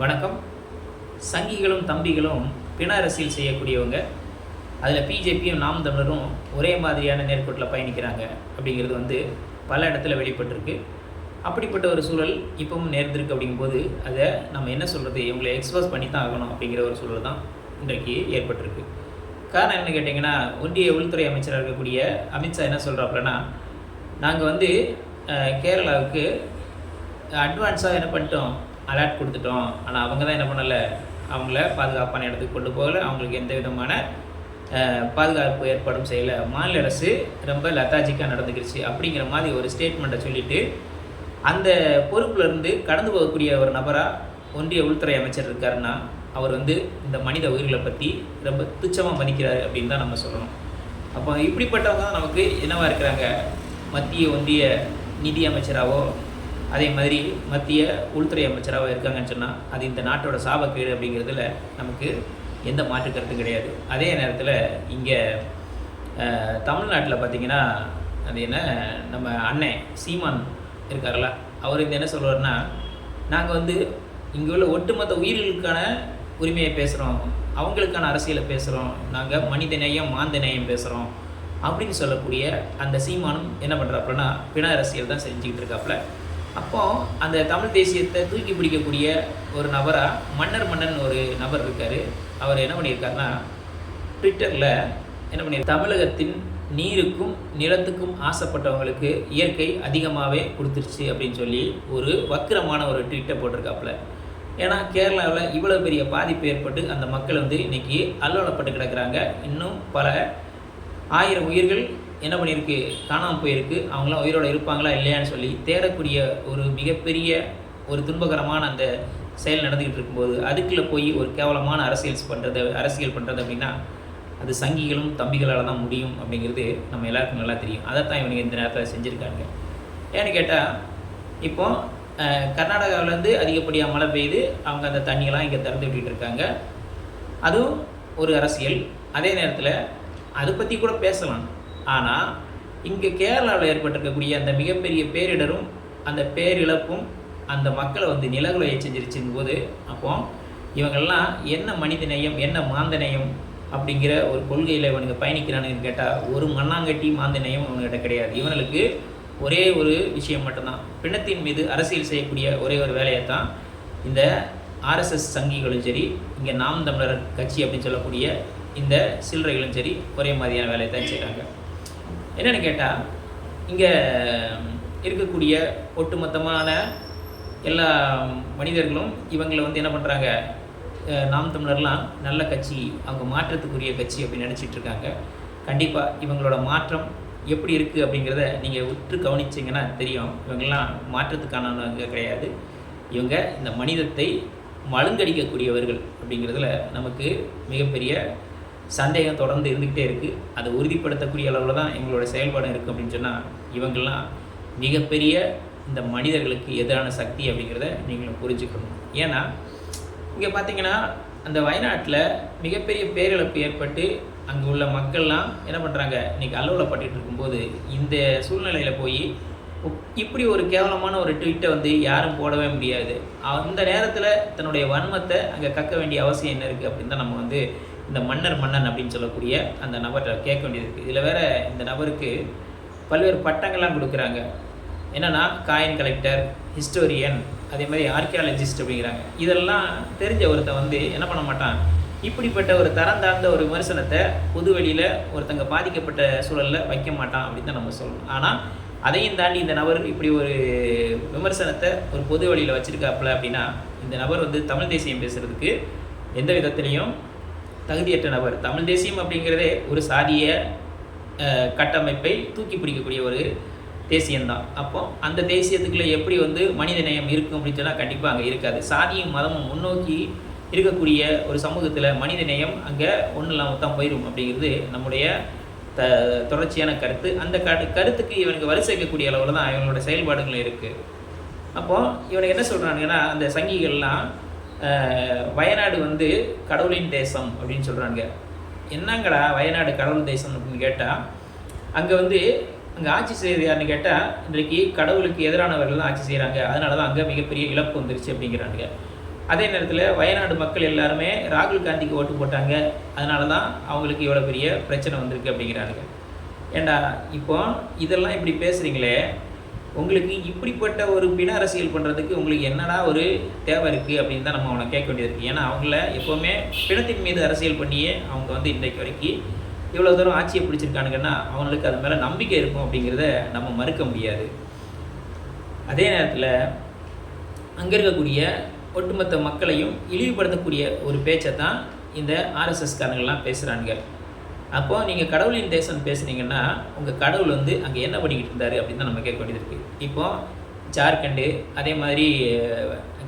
வணக்கம். சங்கிகளும் தம்பிகளும் பிண அரசியல் செய்யக்கூடியவங்க. அதில் பிஜேபியும் நாம் தமிழரும் ஒரே மாதிரியான நேர்கோட்டில் பயணிக்கிறாங்க அப்படிங்கிறது பல இடத்துல வெளிப்பட்டிருக்கு. அப்படிப்பட்ட ஒரு சூழல் இப்பவும் நேர்ந்திருக்கு. அப்படிங்கும்போது அதை நம்ம என்ன சொல்கிறது, இவங்களை எக்ஸ்போஸ் பண்ணி தான் ஆகணும் அப்படிங்கிற ஒரு சூழல் தான் இன்றைக்கு ஏற்பட்டிருக்கு. காரணம் என்னென்னு கேட்டிங்கன்னா, ஒன்றிய உள்துறை அமைச்சராக இருக்கக்கூடிய அமித்ஷா என்ன சொல்கிறாப்புலன்னா, நாங்கள் கேரளாவுக்கு அட்வான்ஸாக என்ன பண்ணிட்டோம், அலர்ட் கொடுத்துட்டோம். ஆனால் அவங்க தான் என்ன பண்ணலை, அவங்கள பாதுகாப்பான இடத்துக்கு கொண்டு போகலை, அவங்களுக்கு எந்த விதமான பாதுகாப்பு ஏற்பாடும் செய்யலை, மாநில அரசு ரொம்ப லத்தாஜிக்காக நடந்துக்கிடுச்சு அப்படிங்கிற மாதிரி ஒரு ஸ்டேட்மெண்ட்டை சொல்லிவிட்டு அந்த பொறுப்புலேருந்து கடந்து போகக்கூடிய ஒரு நபராக ஒன்றிய உள்துறை அமைச்சர் இருக்காருன்னா, அவர் இந்த மனித உயிர்களை பற்றி ரொம்ப துச்சமாக மதிக்கிறார் அப்படின்னு தான் நம்ம சொல்லணும். அப்போ இப்படிப்பட்டவங்க தான் நமக்கு என்னவாக இருக்கிறாங்க, மத்திய ஒன்றிய நிதி அமைச்சராகவோ அதே மாதிரி மத்திய உள்துறை அமைச்சராக இருக்காங்கன்னு சொன்னால் அது இந்த நாட்டோட சாபக்கேடு அப்படிங்கிறதுல நமக்கு எந்த மாற்று கருத்தும் கிடையாது. அதே நேரத்தில் இங்கே தமிழ்நாட்டில் பார்த்திங்கன்னா, அது நம்ம அண்ணன் சீமான் இருக்கார்ல, அவர் என்ன சொல்லுவார்னா, நாங்கள் இங்கே உள்ள ஒட்டுமொத்த உயிர்களுக்கான உரிமையை பேசுகிறோம், அவங்களுக்கான அரசியலை பேசுகிறோம், நாங்கள் மனித நேயம் மாந்த நேயம் பேசுகிறோம் அப்படின்னு சொல்லக்கூடிய அந்த சீமானும் என்ன பண்ணுறாப்புலன்னா பிண அரசியல் தான் செஞ்சுக்கிட்டு இருக்காப்புல. அப்போ அந்த தமிழ் தேசியத்தை தூக்கி பிடிக்கக்கூடிய ஒரு நபராக மன்னன் ஒரு நபர் இருக்கார். அவர் என்ன பண்ணியிருக்காருன்னா, ட்விட்டரில் என்ன பண்ணியிருக்காரு, தமிழகத்தின் நீருக்கும் நிலத்துக்கும் ஆசைப்பட்டவங்களுக்கு இயற்கை அதிகமாகவே கொடுத்துருச்சு அப்படின்னு சொல்லி ஒரு வக்கிரமான ஒரு ட்வீட்டை போட்டிருக்காப்புல. ஏன்னா கேரளாவில் இவ்வளோ பெரிய பாதிப்பு ஏற்பட்டு அந்த மக்கள் இன்றைக்கி அல்லோலப்பட்டு கிடக்கிறாங்க. இன்னும் பல ஆயிரம் உயிர்கள் என்ன பண்ணியிருக்கு, காணாமல் போயிருக்கு. அவங்களாம் உயிரோடு இருப்பாங்களா இல்லையான்னு சொல்லி தேடக்கூடிய ஒரு மிகப்பெரிய ஒரு துன்பகரமான அந்த செயல் நடந்துக்கிட்டு இருக்கும்போது அதுக்குள்ளே போய் ஒரு கேவலமான அரசியல் பண்ணுறது அப்படின்னா அது சங்கிகளும் தம்பிகளால் தான் முடியும் அப்படிங்கிறது நம்ம எல்லாருக்கும் நல்லா தெரியும். அதைத்தான் இவனுங்க இந்த நேரத்தில் செஞ்சுருக்காங்க. ஏன்னு கேட்டால், இப்போது கர்நாடகாவிலேருந்து அதிகப்படியாக மழை பெய்யுது, அவங்க அந்த தண்ணியெல்லாம் இங்கே திறந்து விட்டுட்டு இருக்காங்க. அதுவும் ஒரு அரசியல். அதே நேரத்தில் அதை பற்றி கூட பேசலாம். ஆனால் இங்கே கேரளாவில் ஏற்பட்டிருக்கக்கூடிய அந்த மிகப்பெரிய பேரிடரும் அந்த பேரிழப்பும் அந்த மக்களை நிலகுலையை செஞ்சிருச்சுங்கும் போது, அப்போ இவங்கெல்லாம் என்ன மனித நேயம் என்ன மாந்த நேயம் அப்படிங்கிற ஒரு கொள்கையில் இவனுக்கு பயணிக்கிறானுன்னு கேட்டால், ஒரு மண்ணாங்கட்டி மாந்த நேயம் இவனுக்கிட்ட கிடையாது. இவனுக்கு ஒரே ஒரு விஷயம் மட்டும்தான், பிணத்தின் மீது அரசியல் செய்யக்கூடிய ஒரே ஒரு வேலையை தான் இந்த ஆர்எஸ்எஸ் சங்கிகளும் சரி, இங்கே நாம் தமிழர் கட்சி அப்படின்னு சொல்லக்கூடிய இந்த சில்லறைகளும் சரி ஒரே மாதிரியான வேலையை தான் செய்கிறாங்க. என்னென்னு கேட்டால், இங்கே இருக்கக்கூடிய ஒட்டுமொத்தமான எல்லா மனிதர்களும் இவங்களை என்ன பண்ணுறாங்க, நாம் தமிழர்லாம் நல்ல கட்சி, அவங்க மாற்றத்துக்குரிய கட்சி அப்படின்னு நினச்சிட்ருக்காங்க. கண்டிப்பாக இவங்களோட மாற்றம் எப்படி இருக்குது அப்படிங்கிறத நீங்கள் உற்று கவனிச்சிங்கன்னா தெரியும். இவங்கெல்லாம் மாற்றத்துக்கானவங்க கிடையாது. இவங்க இந்த மனிதத்தை மழுங்கடிக்கக்கூடியவர்கள் அப்படிங்கிறதுல நமக்கு மிகப்பெரிய சந்தேகம் தொடர்ந்து இருந்துக்கிட்டே இருக்குது. அதை உறுதிப்படுத்தக்கூடிய அளவில் தான் எங்களோட செயல்பாடு இருக்குது அப்படின்னு சொன்னால், இவங்கெல்லாம் மிகப்பெரிய இந்த மனிதர்களுக்கு எதிரான சக்தி அப்படிங்கிறத நீங்களும் புரிஞ்சுக்கணும். ஏன்னா இங்கே பார்த்திங்கன்னா, அந்த வயநாட்டில் மிகப்பெரிய பேரிழப்பு ஏற்பட்டு அங்கே உள்ள மக்கள்லாம் என்ன பண்ணுறாங்க, இன்றைக்கி அல்லோலப்பட்டு இருக்கும்போது இந்த சூழ்நிலையில் போய் இப்படி ஒரு கேவலமான ஒரு ட்வீட்டை யாரும் போடவே முடியாது. அந்த நேரத்தில் தன்னுடைய வன்மத்தை அங்கே கக்க வேண்டிய அவசியம் என்ன இருக்குது அப்படின்னு தான் நம்ம இந்த மன்னன் அப்படின்னு சொல்லக்கூடிய அந்த நபர்கிட்ட கேட்க வேண்டியது இருக்குது. இதில் வேறு இந்த நபருக்கு பல்வேறு பட்டங்கள்லாம் கொடுக்குறாங்க. என்னென்னா காயின் கலெக்டர், ஹிஸ்டோரியன், அதே மாதிரி ஆர்கியாலஜிஸ்ட் அப்படிங்கிறாங்க. இதெல்லாம் தெரிஞ்ச ஒருத்தன் என்ன பண்ண மாட்டான், இப்படிப்பட்ட ஒரு தரம் தாழ்ந்த ஒரு விமர்சனத்தை பொது வெளியில் ஒருத்தங்க பாதிக்கப்பட்ட சூழலில் வைக்க மாட்டான் அப்படின்னு தான் நம்ம சொல்லணும். ஆனால் அதையும் தாண்டி இந்த நபர் இப்படி ஒரு விமர்சனத்தை ஒரு பொது வழியில் வச்சுருக்காப்புல அப்படின்னா, இந்த நபர் தமிழ் தேசியம் பேசுகிறதுக்கு எந்த விதத்துலேயும் தகுதியற்ற நபர். தமிழ் தேசியம் அப்படிங்கிறதே ஒரு சாதிய கட்டமைப்பை தூக்கி பிடிக்கக்கூடிய ஒரு தேசியம்தான். அப்போ அந்த தேசியத்துக்குள்ளே எப்படி மனித நேயம் இருக்கும் அப்படின்னு சொன்னால் கண்டிப்பாக அங்கே இருக்காது. சாதியும் மதமும் முன்னோக்கி இருக்கக்கூடிய ஒரு சமூகத்தில் மனித நேயம் அங்கே ஒன்றும் இல்லாமல் தான் போயிடும் அப்படிங்கிறது நம்முடைய தொடர்ச்சியான கருத்து. அந்த கருத்துக்கு இவனுக்கு வலு சேர்க்கக்கூடிய அளவில் தான் இவங்களோட செயல்பாடுகள் இருக்குது. அப்போது இவனுக்கு என்ன சொல்கிறானுங்கன்னா, அந்த சங்கிகள்லாம் வயநாடு கடவுளின் தேசம் அப்படின்னு சொல்கிறாங்க. என்னங்கடா வயநாடு கடவுள் தேசம் அப்படின்னு கேட்டால், அங்கே அங்கே ஆட்சி செய்கிறது யாருன்னு கேட்டால், இன்றைக்கு கடவுளுக்கு எதிரானவர்கள் தான் ஆட்சி செய்கிறாங்க, அதனால தான் அங்கே மிகப்பெரிய இழப்பு வந்துருச்சு அப்படிங்கிறாங்க. அதே நேரத்தில் வயநாடு மக்கள் எல்லாருமே ராகுல் காந்திக்கு ஓட்டு போட்டாங்க, அதனால தான் அவங்களுக்கு இவ்வளோ பெரிய பிரச்சனை வந்திருக்கு அப்படிங்கிறாங்க. ஏண்டா இப்போ இதெல்லாம் இப்படி பேசுகிறீங்களே, உங்களுக்கு இப்படிப்பட்ட ஒரு பிண அரசியல் பண்ணுறதுக்கு உங்களுக்கு என்னடா ஒரு தேவை இருக்குது அப்படின்னு தான் நம்ம அவனை கேட்க வேண்டியது இருக்குது. ஏன்னா அவங்கள எப்போவுமே பிணத்தின் மீது அரசியல் பண்ணியே அவங்க வந்து இன்றைக்கு வரைக்கும் இவ்வளோ தூரம் ஆட்சியை பிடிச்சிருக்கானுங்கன்னா அவங்களுக்கு அது மேலே நம்பிக்கை இருக்கும் அப்படிங்கிறத நம்ம மறுக்க முடியாது. அதே நேரத்தில் அங்கே இருக்கக்கூடிய ஒட்டுமொத்த மக்களையும் இழிவுபடுத்தக்கூடிய ஒரு பேச்சை தான் இந்த ஆர்எஸ்எஸ்காரங்கள்லாம் பேசுகிறாங்க. அப்போது நீங்கள் கடவுளின் தேசம் பேசுனீங்கன்னா உங்கள் கடவுள் வந்து அங்கே என்ன பண்ணிக்கிட்டு இருந்தார் அப்படின்னு தான் நம்ம கேட்க வேண்டியது இருக்குது. இப்போது ஜார்க்கண்டு அதே மாதிரி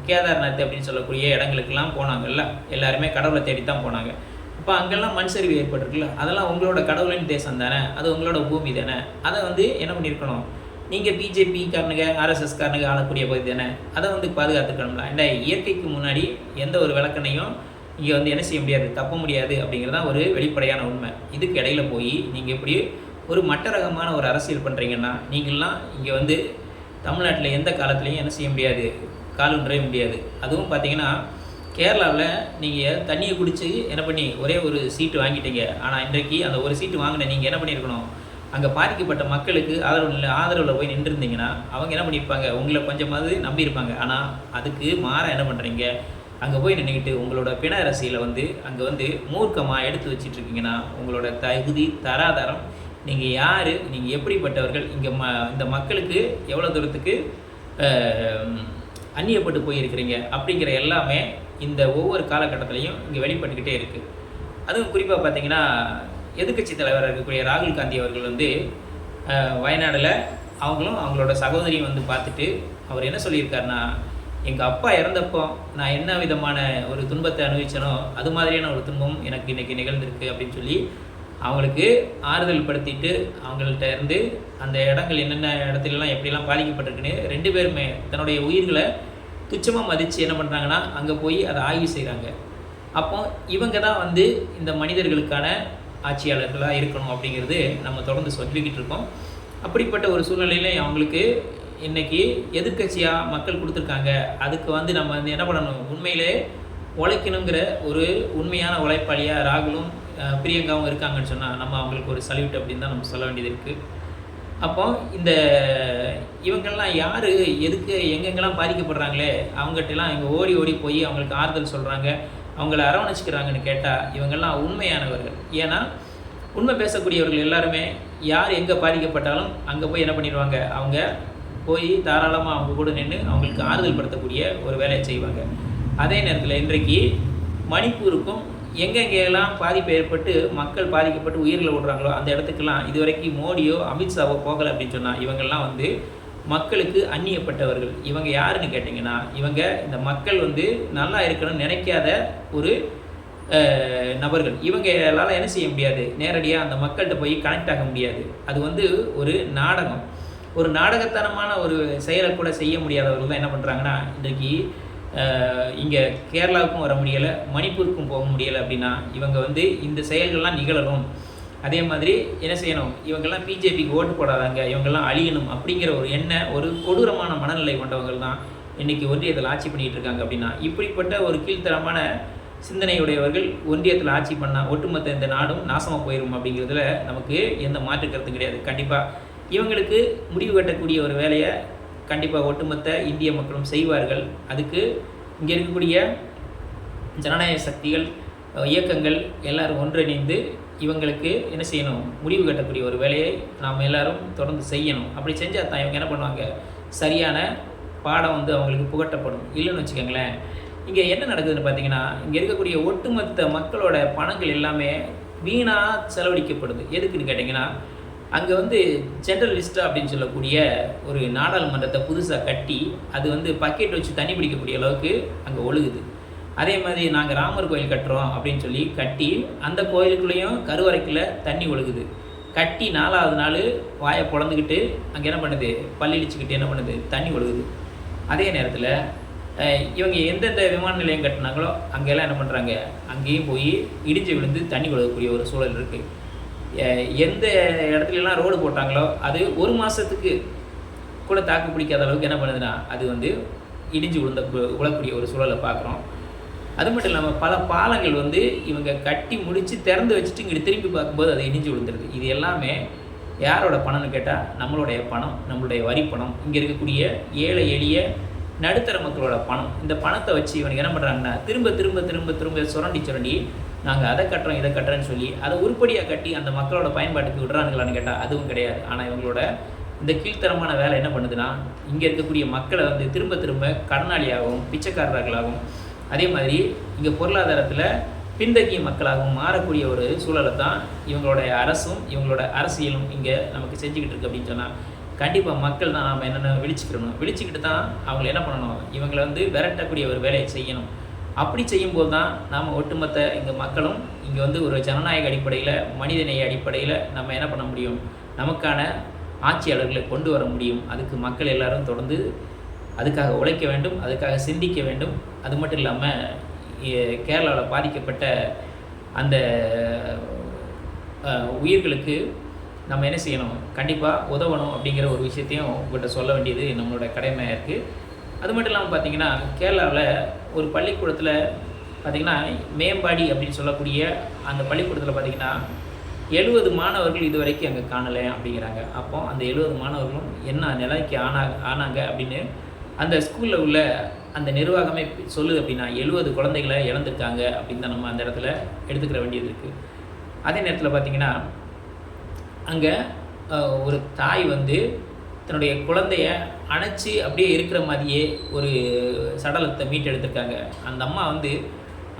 கேதார்நாத் அப்படின்னு சொல்லக்கூடிய இடங்களுக்கெல்லாம் போனாங்கல்ல, எல்லாருமே கடவுளை தேடி தான் போனாங்க. இப்போ அங்கெல்லாம் மண் சரிவு ஏற்பட்டிருக்குல்ல, அதெல்லாம் உங்களோட கடவுளின் தேசம் தானே, அது உங்களோட பூமி தானே, அதை வந்து என்ன பண்ணியிருக்கணும், நீங்கள் பிஜேபிக்காரனுங்க ஆர்எஸ்எஸ்காரனுங்க ஆளக்கூடிய பகுதி தானே, அதை வந்து பாதுகாத்துக்கணும்ல. இந்த இயற்கைக்கு முன்னாடி எந்த ஒரு விளக்கணையும் இங்கே வந்து என்ன செய்ய முடியாது, தப்ப முடியாது அப்படிங்கிறதான் ஒரு வெளிப்படையான உண்மை. இதுக்கு இடையில போய் நீங்கள் இப்படி ஒரு மட்ட ரகமான ஒரு அரசியல் பண்ணுறீங்கன்னா நீங்கள்லாம் இங்கே வந்து தமிழ்நாட்டில் எந்த காலத்துலேயும் என்ன செய்ய முடியாது, காலுன்றவே முடியாது. அதுவும் பார்த்தீங்கன்னா கேரளாவில் நீங்கள் தண்ணியை குடித்து என்ன பண்ணி ஒரே ஒரு சீட்டு வாங்கிட்டீங்க. ஆனால் இன்றைக்கு அந்த ஒரு சீட்டு வாங்கின நீங்கள் என்ன பண்ணியிருக்கணும், அங்கே பாதிக்கப்பட்ட மக்களுக்கு ஆதரவில் போய் நின்றுருந்தீங்கன்னா அவங்க என்ன பண்ணியிருப்பாங்க, உங்களை கொஞ்சமாவது நம்பியிருப்பாங்க. ஆனால் அதுக்கு மாறாக என்ன பண்ணுறீங்க, அங்கே போய் நின்றுக்கிட்டு உங்களோட பிண அரசியலை வந்து அங்கே வந்து மூர்க்கமாக எடுத்து வச்சிட்ருக்கீங்கன்னா உங்களோட தகுதி தராதரம், நீங்கள் யார், நீங்கள் எப்படிப்பட்டவர்கள், இங்கே இந்த மக்களுக்கு எவ்வளோ தூரத்துக்கு அந்நியப்பட்டு போயிருக்கிறீங்க அப்படிங்கிற எல்லாமே இந்த ஒவ்வொரு காலகட்டத்திலையும் இங்கே வெளிப்பட்டுக்கிட்டே இருக்குது. அதுவும் குறிப்பாக பார்த்தீங்கன்னா எதிர்க்கட்சி தலைவராக இருக்கக்கூடிய ராகுல் காந்தி அவர்கள் வந்து வயநாடில் அவங்களும் அவங்களோட சகோதரியும் வந்து பார்த்துட்டு அவர் என்ன சொல்லியிருக்காருன்னா, எங்கள் அப்பா இறந்தப்போ நான் என்ன விதமான ஒரு துன்பத்தை அனுபவிச்சனோ அது மாதிரியான ஒரு துன்பம் எனக்கு இன்றைக்கி நிகழ்ந்திருக்கு அப்படின்னு சொல்லி அவங்களுக்கு ஆறுதல் படுத்திட்டு அவங்கள்ட்ட இருந்து அந்த இடங்கள் என்னென்ன இடத்துலலாம் எப்படிலாம் பாதிக்கப்பட்டிருக்குன்னு 2 பேருமே தன்னுடைய உயிர்களை துச்சமாக மதித்து என்ன பண்ணுறாங்கன்னா அங்கே போய் அதை ஆய்வு செய்கிறாங்க. அப்போ இவங்க தான் வந்து இந்த மனிதர்களுக்கான ஆட்சியாளர்களாக இருக்கணும் அப்படிங்கிறது நம்ம தொடர்ந்து சொல்லிக்கிட்டு இருக்கோம். அப்படிப்பட்ட ஒரு சூழ்நிலையில் அவங்களுக்கு இன்றைக்கி எதிர்க்கட்சியாக மக்கள் கொடுத்துருக்காங்க. அதுக்கு வந்து நம்ம வந்து என்ன பண்ணணும், உண்மையிலே உழைக்கணுங்கிற ஒரு உண்மையான உழைப்பாளியாக ராகுலும் பிரியங்காவும் இருக்காங்கன்னு சொன்னால் நம்ம அவங்களுக்கு ஒரு சல்யூட் அப்படின்னு தான் நம்ம சொல்ல வேண்டியது இருக்குது. அப்போ இந்த இவங்கெல்லாம் யார், எதுக்கு எங்கெங்கெல்லாம் பாதிக்கப்படுறாங்களே அவங்ககிட்டலாம் இங்கே ஓடி ஓடி போய் அவங்களுக்கு ஆறுதல் சொல்கிறாங்க, அவங்கள அரவணைச்சிக்கிறாங்கன்னு கேட்டால் இவங்கெல்லாம் உண்மையானவர்கள். ஏன்னா உண்மை பேசக்கூடியவர்கள் எல்லாருமே யார் எங்கே பாதிக்கப்பட்டாலும் அங்கே போய் என்ன பண்ணிடுவாங்க, அவங்க போய் தாராளமாக அவங்க கூட நின்று அவங்களுக்கு ஆறுதல் படுத்தக்கூடிய ஒரு வேலையை செய்வாங்க. அதே நேரத்தில் இன்றைக்கு மணிப்பூருக்கும் எங்கெங்கெல்லாம் பாதிப்பு ஏற்பட்டு மக்கள் பாதிக்கப்பட்டு உயிர்களை விடுறாங்களோ அந்த இடத்துக்கெல்லாம் இது வரைக்கும் மோடியோ அமித்ஷாவோ போகலை அப்படின்னு சொன்னால் இவங்கெல்லாம் வந்து மக்களுக்கு அந்நியப்பட்டவர்கள். இவங்க யாருன்னு கேட்டிங்கன்னா இவங்க இந்த மக்கள் வந்து நல்லா இருக்கணும்னு நினைக்காத ஒரு நபர்கள். இவங்களால் என்ன செய்ய முடியாது, நேரடியாக அந்த மக்கள்கிட்ட போய் கனெக்ட் ஆக முடியாது. அது வந்து ஒரு நாடகம், ஒரு நாடகத்தனமான ஒரு செயலை கூட செய்ய முடியாதவர்கள் தான் என்ன பண்ணுறாங்கன்னா இன்றைக்கி இங்கே கேரளாவுக்கும் வர முடியலை, மணிப்பூருக்கும் போக முடியலை. அப்படின்னா இவங்க வந்து இந்த செயல்கள்லாம் நிகழணும், அதே மாதிரி என்ன செய்யணும், இவங்கெல்லாம் பிஜேபிக்கு ஓட்டு போடாதாங்க, இவங்கெல்லாம் அழியணும் அப்படிங்கிற ஒரு ஒரு கொடூரமான மனநிலை கொண்டவர்கள் தான் இன்றைக்கி ஒன்றியத்தில் ஆட்சி பண்ணிகிட்டு இருக்காங்க. அப்படின்னா இப்படிப்பட்ட ஒரு கீழ்த்தரமான சிந்தனையுடையவர்கள் ஒன்றியத்தில் ஆட்சி பண்ணால் ஒட்டுமொத்த இந்த நாடும் நாசமாக போயிடும் அப்படிங்கிறதுல நமக்கு எந்த மாற்று கருத்தும் கிடையாது. கண்டிப்பாக இவங்களுக்கு முடிவு கட்டக்கூடிய ஒரு வேலையை கண்டிப்பாக ஒட்டுமொத்த இந்திய மக்களும் செய்வார்கள். அதுக்கு இங்கே இருக்கக்கூடிய ஜனநாயக சக்திகள், இயக்கங்கள் எல்லாரும் ஒன்றிணைந்து இவங்களுக்கு என்ன செய்யணும், முடிவு கட்டக்கூடிய ஒரு வேலையை நாம் எல்லாரும் தொடர்ந்து செய்யணும். அப்படி செஞ்சால் தான் இவங்க என்ன பண்ணுவாங்க, சரியான பாடம் வந்து அவங்களுக்கு புகட்டப்படும். இல்லைன்னு வச்சுக்கோங்களேன், இங்கே என்ன நடக்குதுன்னு பார்த்தீங்கன்னா இங்கே இருக்கக்கூடிய ஒட்டுமொத்த மக்களோட பணங்கள் எல்லாமே வீணாக செலவழிக்கப்படுது. எதுக்குன்னு கேட்டிங்கன்னா அங்கே வந்து ஜென்ரல் லிஸ்ட்டாக அப்படின்னு சொல்லக்கூடிய ஒரு நாடாளுமன்றத்தை புதுசாக கட்டி அது வந்து பக்கெட் வச்சு தண்ணி பிடிக்கக்கூடிய அளவுக்கு அங்கே ஒழுகுது. அதே மாதிரி நாங்கள் ராமர் கோயில் கட்டுறோம் அப்படின்னு சொல்லி கட்டி அந்த கோயிலுக்குள்ளேயும் கருவறைக்குள்ளே தண்ணி ஒழுகுது. கட்டி 4வது நாள் வாயை பொழந்துக்கிட்டு அங்கே என்ன பண்ணுது, பல்லிடிச்சுக்கிட்டு என்ன பண்ணுது, தண்ணி ஒழுகுது. அதே நேரத்தில் இவங்க எந்தெந்த விமான நிலையம் கட்டினாங்களோ அங்கெல்லாம் என்ன பண்ணுறாங்க, அங்கேயும் போய் இடிஞ்சு விழுந்து தண்ணி ஒழுகக்கூடிய ஒரு சூழல் இருக்குது. எந்த இடத்துலலாம் ரோடு போட்டாங்களோ அது 1 மாதத்துக்கு கூட தாக்கு பிடிக்காத அளவுக்கு என்ன பண்ணுதுன்னா அது வந்து இடிஞ்சு உழக்கூடிய ஒரு சூழலை பார்க்குறோம். அது மட்டும் இல்லாமல் பல பாலங்கள் வந்து இவங்க கட்டி முடித்து திறந்து வச்சுட்டு இங்கே திரும்பி பார்க்கும்போது அது இடிஞ்சு விழுந்துருது. இது எல்லாமே யாரோட பணம்னு கேட்டால் நம்மளுடைய பணம், நம்மளுடைய வரி பணம், இங்கே இருக்கக்கூடிய ஏழை எளிய நடுத்தர மக்களோட பணம். இந்த பணத்தை வச்சு இவனுக்கு என்ன பண்ணுறாங்கன்னா திரும்ப திரும்ப திரும்ப திரும்ப சுரண்டி நாங்கள் அதை கட்டுறோம் இதை கட்டுறேன்னு சொல்லி அதை உருப்படியாக கட்டி அந்த மக்களோட பயன்பாட்டுக்கு விடுறானுங்களான்னு கேட்டால் அதுவும் கிடையாது. ஆனால் இவங்களோட இந்த கீழ்த்தரமான வேலை என்ன பண்ணுதுன்னா இங்கே இருக்கக்கூடிய மக்களை வந்து திரும்ப திரும்ப கடனாளியாகவும் பிச்சைக்காரர்களாகவும் அதே மாதிரி இங்கே பொருளாதாரத்தில் பின்தங்கிய மக்களாகவும் மாறக்கூடிய ஒரு சூழலை தான் இவங்களோட அரசும் இவங்களோட அரசியலும் இங்கே நமக்கு செஞ்சுக்கிட்டு இருக்கு அப்படின்னு சொன்னால் கண்டிப்பாக மக்கள் தான் நாம் என்னென்ன விழிச்சுக்கிட்டு தான் அவங்கள என்ன பண்ணணும், இவங்களை வந்து விரட்டக்கூடிய ஒரு வேலையை செய்யணும். அப்படி செய்யும்போது தான் நாம் ஒட்டுமொத்த இங்கே மக்களும் இங்கே வந்து ஒரு ஜனநாயக அடிப்படையில் மனிதநேய அடிப்படையில் நம்ம என்ன பண்ண முடியும், நமக்கான ஆட்சியாளர்களை கொண்டு வர முடியும். அதுக்கு மக்கள் எல்லாரும் தொடர்ந்து அதுக்காக உழைக்க வேண்டும், அதுக்காக சிந்திக்க வேண்டும். அது மட்டும் இல்லாமல் கேரளாவில் பாதிக்கப்பட்ட அந்த உயிர்களுக்கு நம்ம என்ன செய்யணும், கண்டிப்பாக உதவணும் அப்படிங்கிற ஒரு விஷயத்தையும் உங்கள்கிட்ட சொல்ல வேண்டியது நம்மளோட கடமையாக இருக்குது. அது மட்டும் இல்லாமல் பார்த்திங்கன்னா கேரளாவில் ஒரு பள்ளிக்கூடத்தில் பார்த்திங்கன்னா மேம்பாடி அப்படின்னு சொல்லக்கூடிய அந்த பள்ளிக்கூடத்தில் பார்த்திங்கன்னா 70 மாணவர்கள் இது வரைக்கும் அங்கே காணலை அப்படிங்கிறாங்க. அப்போ அந்த 70 மாணவர்களும் என்ன நிலைக்கு ஆனாங்க அப்படின்னு அந்த ஸ்கூலில் உள்ள அந்த நிர்வாகமே சொல்லுது. அப்படின்னா 70 குழந்தைகளை இழந்திருக்காங்க அப்படின்னு தான் நம்ம அந்த இடத்துல எடுத்துக்கிற வேண்டியது இருக்குது. அதே நேரத்தில் பார்த்திங்கன்னா அங்கே ஒரு தாய் வந்து தன்னுடைய குழந்தைய அணைச்சி அப்படியே இருக்கிற மாதிரியே ஒரு சடலத்தை மீட்டெடுத்திருக்காங்க. அந்த அம்மா வந்து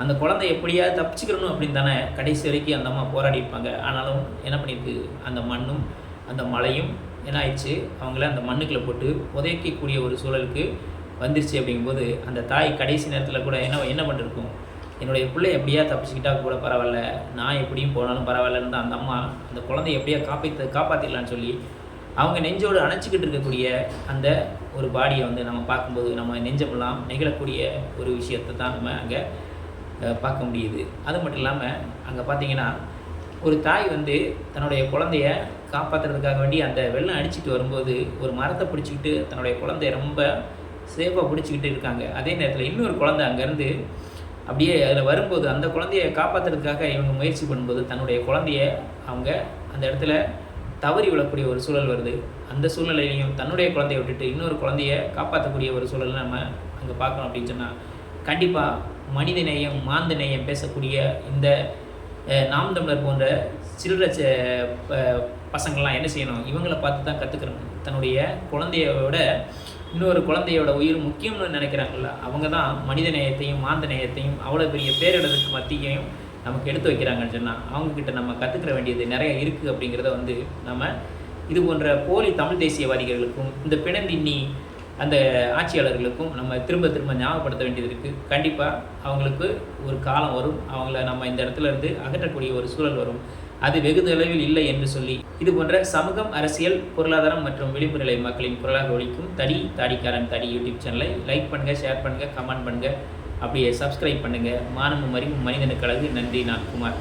அந்த குழந்தை எப்படியாவது தப்பிச்சுக்கிறணும் அப்படின்னு தானே கடைசி வரைக்கும் அந்த அம்மா போராடி இருப்பாங்க. ஆனாலும் என்ன பண்ணியிருக்கு, அந்த மண்ணும் அந்த மழையும் என்ன ஆயிடுச்சு, அவங்கள அந்த மண்ணுக்குள்ளே போட்டு புதைக்கக்கூடிய ஒரு சூழலுக்கு வந்துருச்சு. அப்படிங்கும்போது அந்த தாய் கடைசி நேரத்தில் கூட என்ன பண்ணிருக்கும், என்னுடைய பிள்ளை எப்படியா தப்பிச்சுக்கிட்டா கூட பரவாயில்ல, நான் எப்படியும் போனாலும் பரவாயில்லன்னு தான் அந்த அம்மா அந்த குழந்தைய எப்படியா காப்பாற்றிடலான்னு சொல்லி அவங்க நெஞ்சோடு அணைச்சிக்கிட்டு இருக்கக்கூடிய அந்த ஒரு பாடியை வந்து நம்ம பார்க்கும்போது நம்ம நெஞ்சமெல்லாம் நெகிழக்கூடிய ஒரு விஷயத்தை தான் நம்ம அங்கே பார்க்க முடியுது. அது மட்டும் இல்லாமல் அங்கே பார்த்திங்கன்னா ஒரு தாய் வந்து தன்னுடைய குழந்தைய காப்பாற்றுறதுக்காக வேண்டி அந்த வெள்ளம் அடிச்சுட்டு வரும்போது ஒரு மரத்தை பிடிச்சிக்கிட்டு தன்னுடைய குழந்தைய ரொம்ப சேஃபாக பிடிச்சிக்கிட்டு இருக்காங்க. அதே நேரத்தில் இன்னொரு குழந்தை அங்கேருந்து அப்படியே அதில் வரும்போது அந்த குழந்தைய காப்பாற்றுறதுக்காக இவங்க முயற்சி பண்ணும்போது தன்னுடைய குழந்தைய அவங்க அந்த இடத்துல தவறி விடக்கூடிய ஒரு சூழல் வருது. அந்த சூழ்நிலையிலையும் தன்னுடைய குழந்தைய விட்டுட்டு இன்னொரு குழந்தைய காப்பாற்றக்கூடிய ஒரு சூழலை நம்ம அங்கே பார்க்கணும் அப்படின்னு சொன்னால் கண்டிப்பாக மனித நேயம் மாந்த நேயம் பேசக்கூடிய இந்த நாம் தமிழர் போன்ற சில்லற பசங்கள்லாம் என்ன செய்யணும், இவங்களை பார்த்து தான் கற்றுக்கணும். தன்னுடைய குழந்தையோட இன்னொரு குழந்தையோட உயிர் முக்கியம்னு நினைக்கிறாங்கல்ல, அவங்க தான் மனித நேயத்தையும் மாந்த நேயத்தையும் அவ்வளோ பெரிய பேரிடத்துக்கு மத்தியையும் நமக்கு எடுத்து வைக்கிறாங்கன்னு சொன்னால் அவங்கக்கிட்ட நம்ம கற்றுக்கிற வேண்டியது நிறைய இருக்குது. அப்படிங்கிறத வந்து நம்ம இது போன்ற போலி தமிழ் தேசியவாதிகளுக்கும் இந்த பிணந்தின்னி அந்த ஆட்சியாளர்களுக்கும் நம்ம திரும்ப திரும்ப ஞாபகப்படுத்த வேண்டியது இருக்குது. கண்டிப்பாக அவங்களுக்கு ஒரு காலம் வரும், அவங்கள நம்ம இந்த இடத்துல இருந்து அகற்றக்கூடிய ஒரு சூழல் வரும். அது வெகு தொலைவில் இல்லை என்று சொல்லி இது போன்ற சமூகம், அரசியல், பொருளாதாரம் மற்றும் விளிம்பு நிலை மக்களின் குரலாக ஒலிக்கும் தாடிக்காரன் தடி யூடியூப் சேனலை லைக் பண்ணுங்கள், ஷேர் பண்ணுங்கள், கமெண்ட் பண்ணுங்கள், அப்படியே சப்ஸ்கிரைப் பண்ணுங்கள். மானமும் அறிவும் மனிதனுக்கு அழகு. நன்றி. நான் குமார்.